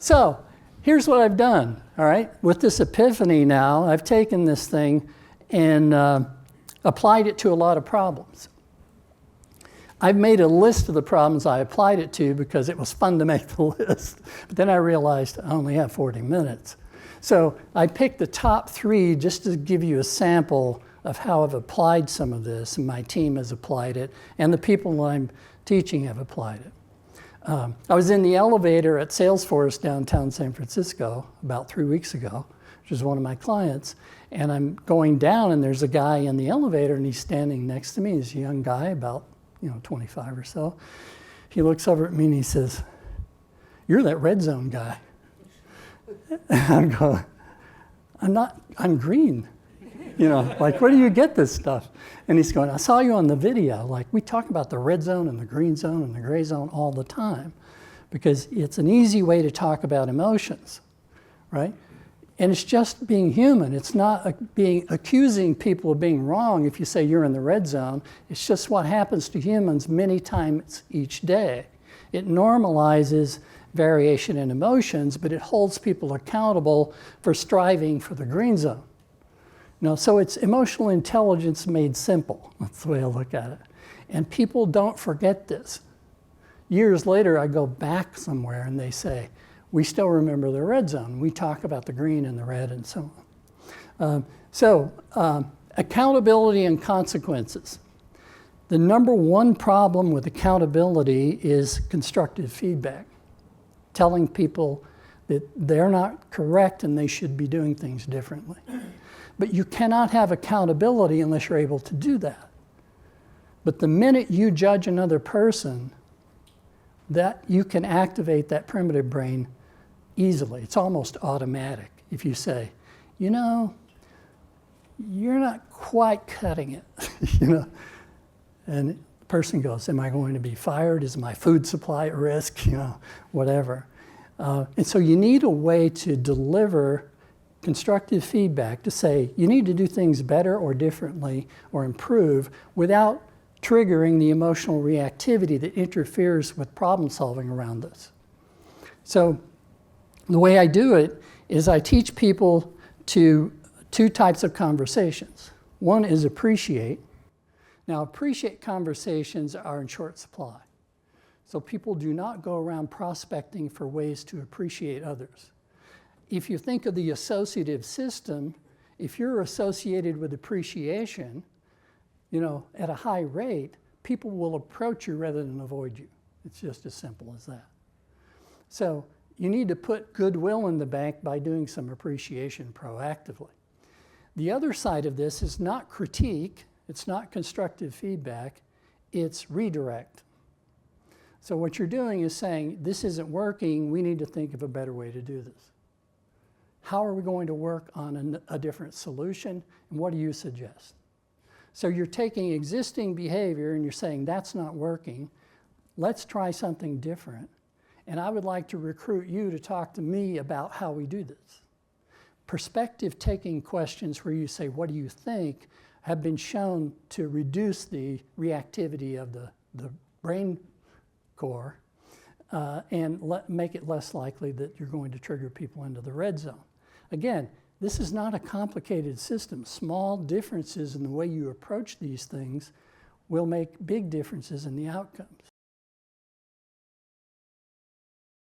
So here's what I've done, all right? With this epiphany now, I've taken this thing and applied it to a lot of problems. I've made a list of the problems I applied it to because it was fun to make the list. But then I realized I only have 40 minutes. So I picked the top 3 just to give you a sample of how I've applied some of this, and my team has applied it, and the people I'm teaching have applied it. I was in the elevator at Salesforce downtown San Francisco about 3 weeks ago, which is one of my clients, and I'm going down and there's a guy in the elevator and he's standing next to me. He's a young guy, about 25 or so. He looks over at me and he says, "You're that red zone guy." And I'm going, I'm green. Like, where do you get this stuff? And he's going, "I saw you on the video. Like, we talk about the red zone and the green zone and the gray zone all the time because it's an easy way to talk about emotions, right? And it's just being human. It's not accusing people of being wrong if you say you're in the red zone. It's just what happens to humans many times each day. It normalizes variation in emotions, but it holds people accountable for striving for the green zone. So it's emotional intelligence made simple. That's the way I look at it. And people don't forget this. Years later, I go back somewhere and they say, "We still remember the red zone. We talk about the green and the red," and so on. Accountability and consequences. The number one problem with accountability is constructive feedback. Telling people that they're not correct and they should be doing things differently. But you cannot have accountability unless you're able to do that. But the minute you judge another person, that you can activate that primitive brain easily. It's almost automatic. If you say, "You're not quite cutting it," and the person goes, "Am I going to be fired? Is my food supply at risk?" Whatever. And so you need a way to deliver constructive feedback to say, you need to do things better or differently or improve without triggering the emotional reactivity that interferes with problem solving around us. So the way I do it is I teach people to 2 types of conversations. One is appreciate. Now, appreciate conversations are in short supply. So people do not go around prospecting for ways to appreciate others. If you think of the associative system, if you're associated with appreciation, at a high rate, people will approach you rather than avoid you. It's just as simple as that. So you need to put goodwill in the bank by doing some appreciation proactively. The other side of this is not critique, it's not constructive feedback, it's redirect. So what you're doing is saying, this isn't working, we need to think of a better way to do this. How are we going to work on a different solution, and what do you suggest? So you're taking existing behavior and you're saying, that's not working, let's try something different. And I would like to recruit you to talk to me about how we do this. Perspective-taking questions where you say, what do you think, have been shown to reduce the reactivity of the brain core and make it less likely that you're going to trigger people into the red zone. Again, this is not a complicated system. Small differences in the way you approach these things will make big differences in the outcomes.